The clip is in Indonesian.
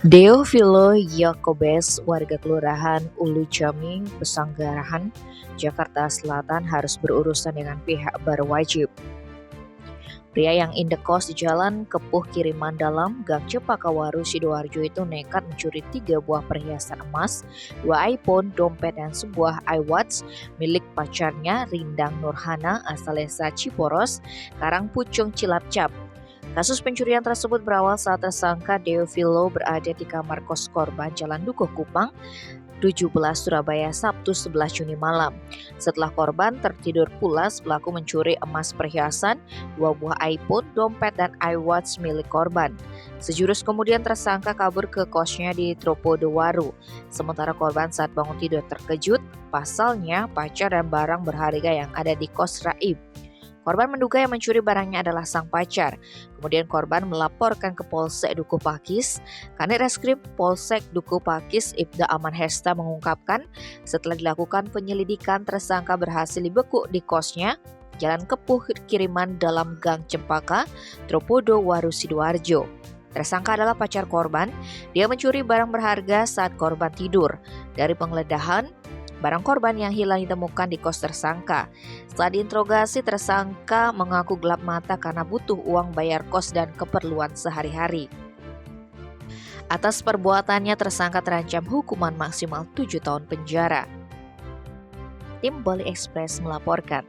Deovilo Yakobes, warga Kelurahan Ulu Jaming, Pesanggerahan, Jakarta Selatan harus berurusan dengan pihak berwajib. Pria yang indekos di Jalan Kepuh Kiriman Dalam, Gang Cempaka Waru, Sidoarjo itu nekat mencuri 3 buah perhiasan emas, 2 iPhone, dompet, dan sebuah iWatch milik pacarnya Rindang Nurhana asal desa Ciporos, Karangpucung, Cilacap. Kasus pencurian tersebut berawal saat tersangka Deovilo berada di kamar kos korban Jalan Dukuh Kupang, 17 Surabaya, Sabtu 11 Juni malam. Setelah korban tertidur pulas, pelaku mencuri emas perhiasan, 2 buah iPhone, dompet, dan iWatch milik korban. Sejurus kemudian tersangka kabur ke kosnya di Tropodowaru. Sementara korban saat bangun tidur terkejut, pasalnya pacar dan barang berharga yang ada di kos raib. Korban menduga yang mencuri barangnya adalah sang pacar. Kemudian korban melaporkan ke Polsek Dukuh Pakis. Kanit Reskrim Polsek Dukuh Pakis Ibda Aman Hesta mengungkapkan setelah dilakukan penyelidikan tersangka berhasil dibekuk di kosnya Jalan Kepuh Kiriman Dalam, Gang Cempaka, Tropodo Waru, Sidoarjo. Tersangka adalah pacar korban. Dia mencuri barang berharga saat korban tidur. Dari penggeledahan, barang korban yang hilang ditemukan di kos tersangka. Setelah diinterogasi, tersangka mengaku gelap mata karena butuh uang bayar kos dan keperluan sehari-hari. Atas perbuatannya, tersangka terancam hukuman maksimal 7 tahun penjara. Tim Bali Express melaporkan.